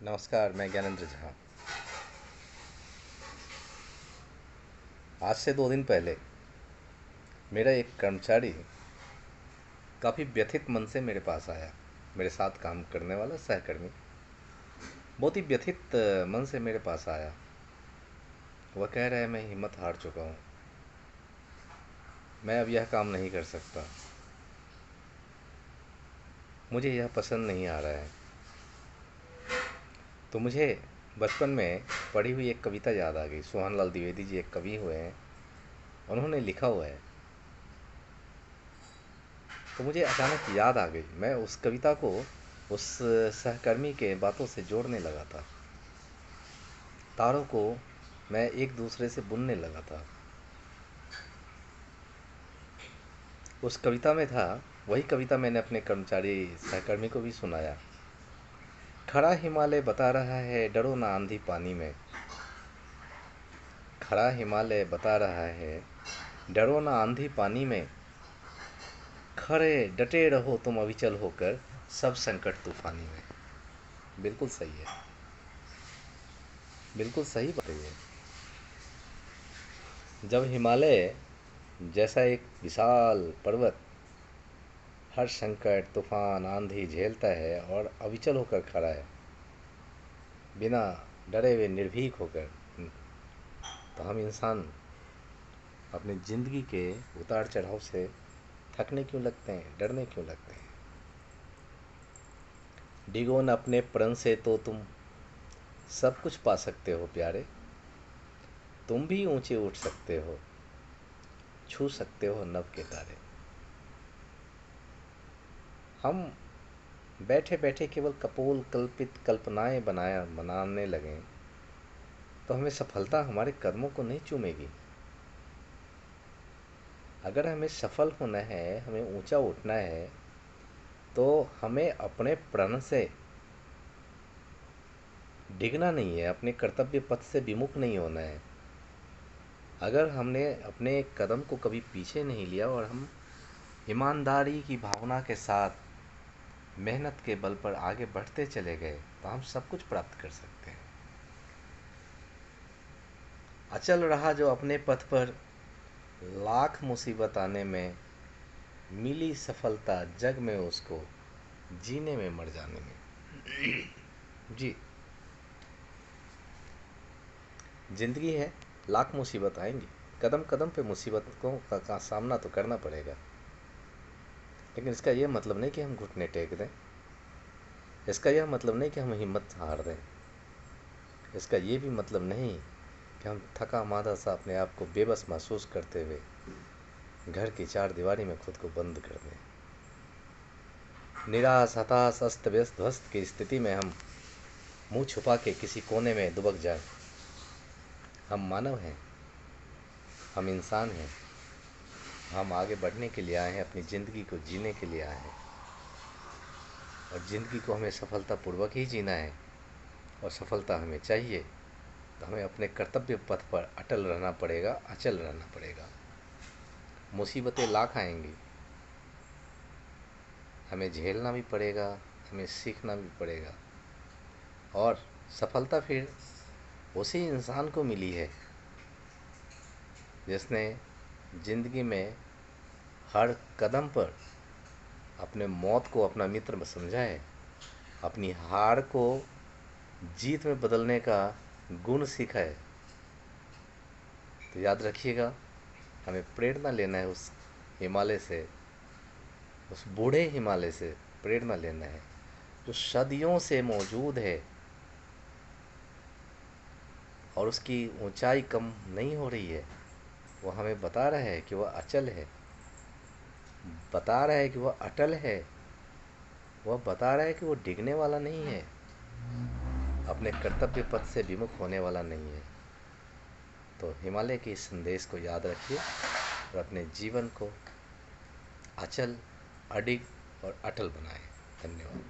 नमस्कार, मैं ज्ञानेंद्र झा। आज से 2 दिन पहले मेरा एक कर्मचारी काफ़ी व्यथित मन से मेरे पास आया। मेरे साथ काम करने वाला सहकर्मी बहुत ही व्यथित मन से मेरे पास आया। वह कह रहा है, मैं हिम्मत हार चुका हूँ, मैं अब यह काम नहीं कर सकता, मुझे यह पसंद नहीं आ रहा है। तो मुझे बचपन में पढ़ी हुई एक कविता याद आ गई। सोहनलाल द्विवेदी जी एक कवि हुए हैं, उन्होंने लिखा हुआ है। तो मुझे अचानक याद आ गई। मैं उस कविता को उस सहकर्मी के बातों से जोड़ने लगा था। तारों को मैं एक दूसरे से बुनने लगा था। उस कविता में था, वही कविता मैंने अपने कर्मचारी सहकर्मी को भी सुनाया। खड़ा हिमालय बता रहा है, डरो ना आंधी पानी में। खड़ा हिमालय बता रहा है, डरो ना आंधी पानी में। खड़े डटे रहो तुम अविचल होकर, सब संकट तूफानी में। बिल्कुल सही है, बिल्कुल सही बात है ये। जब हिमालय जैसा एक विशाल पर्वत हर संकट तूफान आंधी झेलता है और अविचल होकर खड़ा है, बिना डरे हुए निर्भीक होकर, तो हम इंसान अपनी ज़िंदगी के उतार चढ़ाव से थकने क्यों लगते हैं, डरने क्यों लगते हैं। डिगो न अपने प्रण से तो तुम सब कुछ पा सकते हो प्यारे। तुम भी ऊंचे उठ सकते हो, छू सकते हो नभ के तारे। हम बैठे बैठे केवल कपोल कल्पित कल्पनाएं बनाने लगें तो हमें सफलता हमारे कदमों को नहीं चूमेगी। अगर हमें सफल होना है, हमें ऊंचा उठना है, तो हमें अपने प्रण से डिगना नहीं है, अपने कर्तव्य पथ से विमुख नहीं होना है। अगर हमने अपने कदम को कभी पीछे नहीं लिया और हम ईमानदारी की भावना के साथ मेहनत के बल पर आगे बढ़ते चले गए, तो हम सब कुछ प्राप्त कर सकते हैं। अचल रहा जो अपने पथ पर, लाख मुसीबत आने में मिली सफलता जग में उसको, जीने में मर जाने में। जी, जिंदगी है, लाख मुसीबत आएंगी, कदम कदम पे मुसीबतों का सामना तो करना पड़ेगा। लेकिन इसका यह मतलब नहीं कि हम घुटने टेक दें, इसका यह मतलब नहीं कि हम हिम्मत हार दें, इसका ये भी मतलब नहीं कि हम थका मांदा सा अपने आप को बेबस महसूस करते हुए घर की चार दीवारी में खुद को बंद कर दें। निराश हताश अस्त व्यस्त ध्वस्त की स्थिति में हम मुंह छुपा के किसी कोने में दुबक जाए। हम मानव हैं, हम इंसान हैं, हम आगे बढ़ने के लिए आए हैं, अपनी ज़िंदगी को जीने के लिए आए हैं, और ज़िंदगी को हमें सफलतापूर्वक ही जीना है। और सफलता हमें चाहिए तो हमें अपने कर्तव्य पथ पर अटल रहना पड़ेगा, अचल रहना पड़ेगा। मुसीबतें लाख आएंगी, हमें झेलना भी पड़ेगा, हमें सीखना भी पड़ेगा। और सफलता फिर उसी इंसान को मिली है जिसने ज़िंदगी में हर कदम पर अपने मौत को अपना मित्र समझा है, अपनी हार को जीत में बदलने का गुण सीखा है। तो याद रखिएगा, हमें प्रेरणा लेना है उस हिमालय से, उस बूढ़े हिमालय से प्रेरणा लेना है जो सदियों से मौजूद है और उसकी ऊंचाई कम नहीं हो रही है। वो हमें बता रहा है कि वह अचल है, बता रहा है कि वह अटल है, वह बता रहा है कि वो डिगने वाला नहीं है, अपने कर्तव्य पथ से विमुख होने वाला नहीं है। तो हिमालय के इस संदेश को याद रखिए और अपने जीवन को अचल, अडिग और अटल बनाएं। धन्यवाद।